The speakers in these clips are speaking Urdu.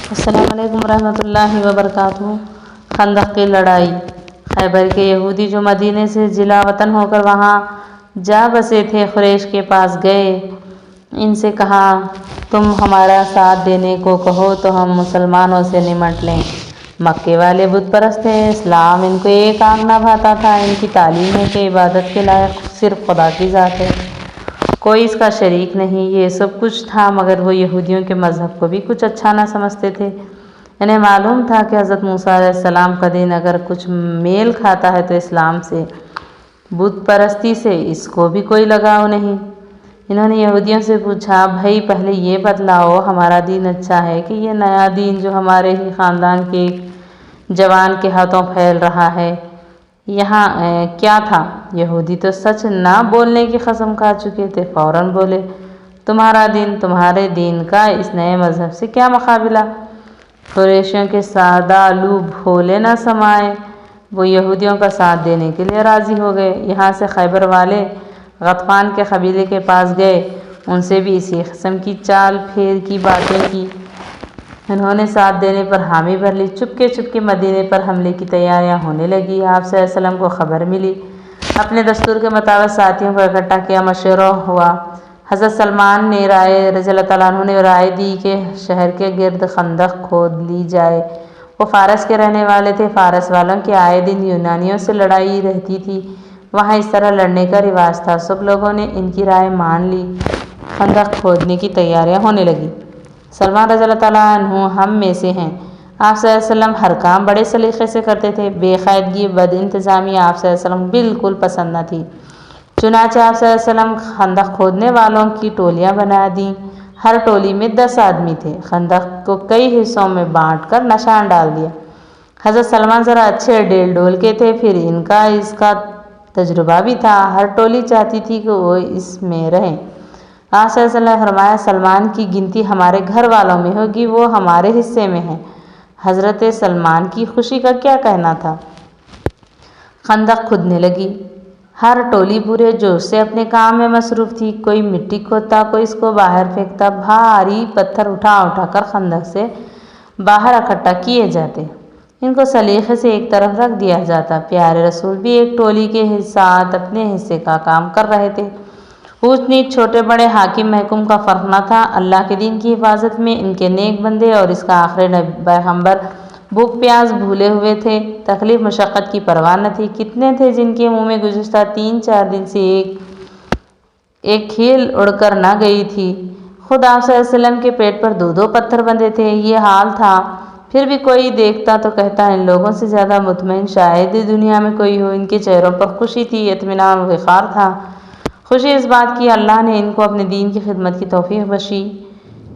السلام علیکم ورحمۃ اللہ وبرکاتہ۔ خندق کی لڑائی۔ خیبر کے یہودی جو مدینے سے جلا وطن ہو کر وہاں جا بسے تھے، قریش کے پاس گئے، ان سے کہا تم ہمارا ساتھ دینے کو کہو تو ہم مسلمانوں سے نمٹ لیں۔ مکے والے بت پرست تھے، اسلام ان کو ایک آنکھ نہ بھاتا تھا۔ ان کی تعلیم ہے کہ عبادت کے لائق صرف خدا کی ذات ہے، کوئی اس کا شریک نہیں۔ یہ سب کچھ تھا مگر وہ یہودیوں کے مذہب کو بھی کچھ اچھا نہ سمجھتے تھے۔ انہیں معلوم تھا کہ حضرت موسیٰ علیہ السلام کا دین اگر کچھ میل کھاتا ہے تو اسلام سے، بت پرستی سے اس کو بھی کوئی لگاؤ نہیں۔ انہوں نے یہودیوں سے پوچھا، بھائی پہلے یہ بتلاؤ ہمارا دین اچھا ہے کہ یہ نیا دین جو ہمارے ہی خاندان کے ایک جوان کے ہاتھوں پھیل رہا ہے؟ یہاں کیا تھا؟ یہودی تو سچ نہ بولنے کی قسم کھا چکے تھے۔ فوراً بولے، تمہارا دین تمہارے دین کا اس نئے مذہب سے کیا مقابلہ؟ قریشیوں کے سادہ لو بھولے نہ سمائے، وہ یہودیوں کا ساتھ دینے کے لیے راضی ہو گئے۔ یہاں سے خیبر والے غطفان کے قبیلے کے پاس گئے، ان سے بھی اسی قسم کی چال پھیر کی باتیں کی۔ انہوں نے ساتھ دینے پر حامی بھر لی۔ چپکے مدینے پر حملے کی تیاریاں ہونے لگی۔ آپ صلی اللہ علیہ وسلم کو خبر ملی، اپنے دستور کے مطابق ساتھیوں کو اکٹھا کیا، مشورہ ہوا۔ حضرت سلمان نے رضی اللہ تعالیٰ عنہ نے رائے دی کہ شہر کے گرد خندق کھود لی جائے۔ وہ فارس کے رہنے والے تھے۔ فارس والوں کی آئے دن یونانیوں سے لڑائی رہتی تھی، وہاں اس طرح لڑنے کا رواج تھا۔ سب لوگوں نے ان کی رائے مان لی، خندق کھودنے کی تیاریاں ہونے لگی۔ سلمان رضی اللہ تعالیٰ عنہ ہم میں سے ہیں۔ آپ صلی اللہ علیہ وسلم ہر کام بڑے سلیقے سے کرتے تھے۔ بے قاعدگی، بد انتظامی آپ صلی اللہ علیہ وسلم بالکل پسند نہ تھی۔ چنانچہ آپ صلی اللہ علیہ وسلم خندق کھودنے والوں کی ٹولیاں بنا دیں۔ ہر ٹولی میں 10 آدمی تھے۔ خندق کو کئی حصوں میں بانٹ کر نشان ڈال دیا۔ حضرت سلمان ذرا اچھے ڈیل ڈول کے تھے، پھر ان کا اس کا تجربہ بھی تھا۔ ہر ٹولی چاہتی تھی کہ وہ اس میں رہیں۔ آپ صلی اللہ علیہ وسلم نے فرمایا، سلمان کی گنتی ہمارے گھر والوں میں ہوگی، وہ ہمارے حصے میں ہے۔ حضرت سلمان کی خوشی کا کیا کہنا تھا۔ خندق کھودنے لگی۔ ہر ٹولی پورے جوش سے اپنے کام میں مصروف تھی۔ کوئی مٹی کھودتا، کوئی اس کو باہر پھینکتا۔ بھاری پتھر اٹھا کر خندق سے باہر اکٹھا کیے جاتے، ان کو سلیقے سے ایک طرف رکھ دیا جاتا۔ پیارے رسول بھی ایک ٹولی کے ساتھ اپنے حصے کا کام کر رہے تھے۔ اونچ نیچ، چھوٹے بڑے، حاکم محکوم کا فرق نہ تھا۔ اللہ کے دین کی حفاظت میں ان کے نیک بندے اور اس کا آخری پیغمبر بھوک پیاس بھولے ہوئے تھے۔ تکلیف مشقت کی پرواہ نہ تھی۔ کتنے تھے جن کے منہ میں گزشتہ 3-4 دن سے ایک کھیل اڑ کر نہ گئی تھی۔ خود آپ صلی اللہ علیہ وسلم کے پیٹ پر 2 پتھر بندھے تھے۔ یہ حال تھا، پھر بھی کوئی دیکھتا تو کہتا ان لوگوں سے زیادہ مطمئن شاید ہی دنیا میں کوئی ہو۔ ان کے چہروں پر خوشی تھی، اطمینان و وقار تھا۔ خوشی اس بات کی اللہ نے ان کو اپنے دین کی خدمت کی توفیق بخشی،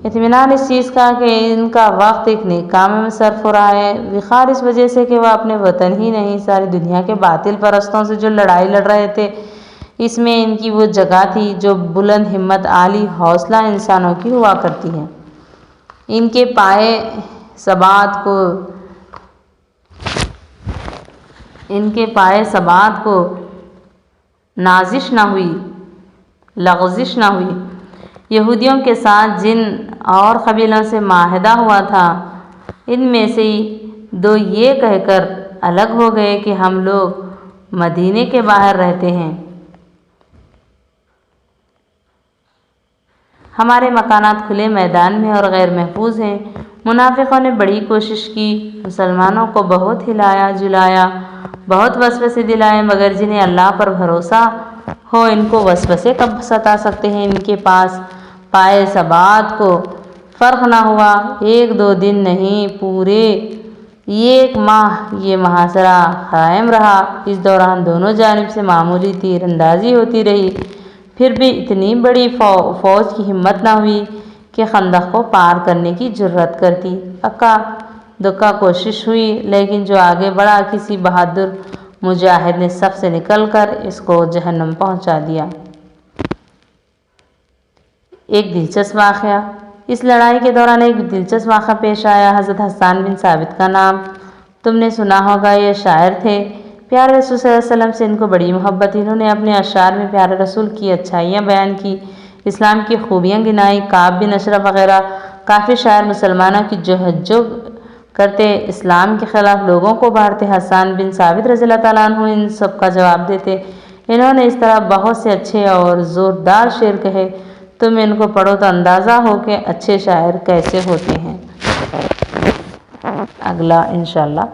اطمینان اس چیز کا کہ ان کا وقت ایک نیک کام میں صرف ہو رہا ہے، وقار اس وجہ سے کہ وہ اپنے وطن ہی نہیں ساری دنیا کے باطل پرستوں سے جو لڑائی لڑ رہے تھے، اس میں ان کی وہ جگہ تھی جو بلند ہمت، عالی حوصلہ انسانوں کی ہوا کرتی ہے۔ ان کے پائے ثبات کو نازش نہ ہوئی، لغزش نہ ہوئی۔ یہودیوں کے ساتھ جن اور قبیلوں سے معاہدہ ہوا تھا، ان میں سے 2 یہ کہہ کر الگ ہو گئے کہ ہم لوگ مدینے کے باہر رہتے ہیں، ہمارے مکانات کھلے میدان میں اور غیر محفوظ ہیں۔ منافقوں نے بڑی کوشش کی، مسلمانوں کو بہت ہلایا جلایا، بہت وسوسے دلائے، مگر جنہیں اللہ پر بھروسہ ہو ان کو وسوسے کب ستا سکتے ہیں۔ ان کے پائے ثبات کو فرق نہ ہوا۔ 1-2 دن نہیں، پورے 1 ماہ یہ محاصرہ قائم رہا۔ اس دوران دونوں جانب سے معمولی تیر اندازی ہوتی رہی، پھر بھی اتنی بڑی فوج کی ہمت نہ ہوئی کہ خندق کو پار کرنے کی جرأت کرتی۔ اکا دکا کوشش ہوئی، لیکن جو آگے بڑھا، کسی بہادر مجاہد نے صف سے نکل کر اس کو جہنم پہنچا دیا۔ ایک دلچسپ واقعہ۔ اس لڑائی کے دوران ایک دلچسپ واقعہ پیش آیا۔ حضرت حسان بن ثابت کا نام تم نے سنا ہوگا، یہ شاعر تھے۔ پیارے رسول صلی اللہ علیہ وسلم سے ان کو بڑی محبت تھی۔ انہوں نے اپنے اشعار میں پیارے رسول کی اچھائیاں بیان کی۔ اسلام کی خوبیاں گنائی۔ کعب بن اشرف وغیرہ کافی شاعر مسلمانوں کی جہجو کرتے، اسلام کے خلاف لوگوں کو ابھارتے۔ حسان بن ثابت رضی اللہ تعالیٰ عنہ ان سب کا جواب دیتے۔ انہوں نے اس طرح بہت سے اچھے اور زوردار شعر کہے، تم ان کو پڑھو تو اندازہ ہو کہ اچھے شاعر کیسے ہوتے ہیں۔ اگلا انشاءاللہ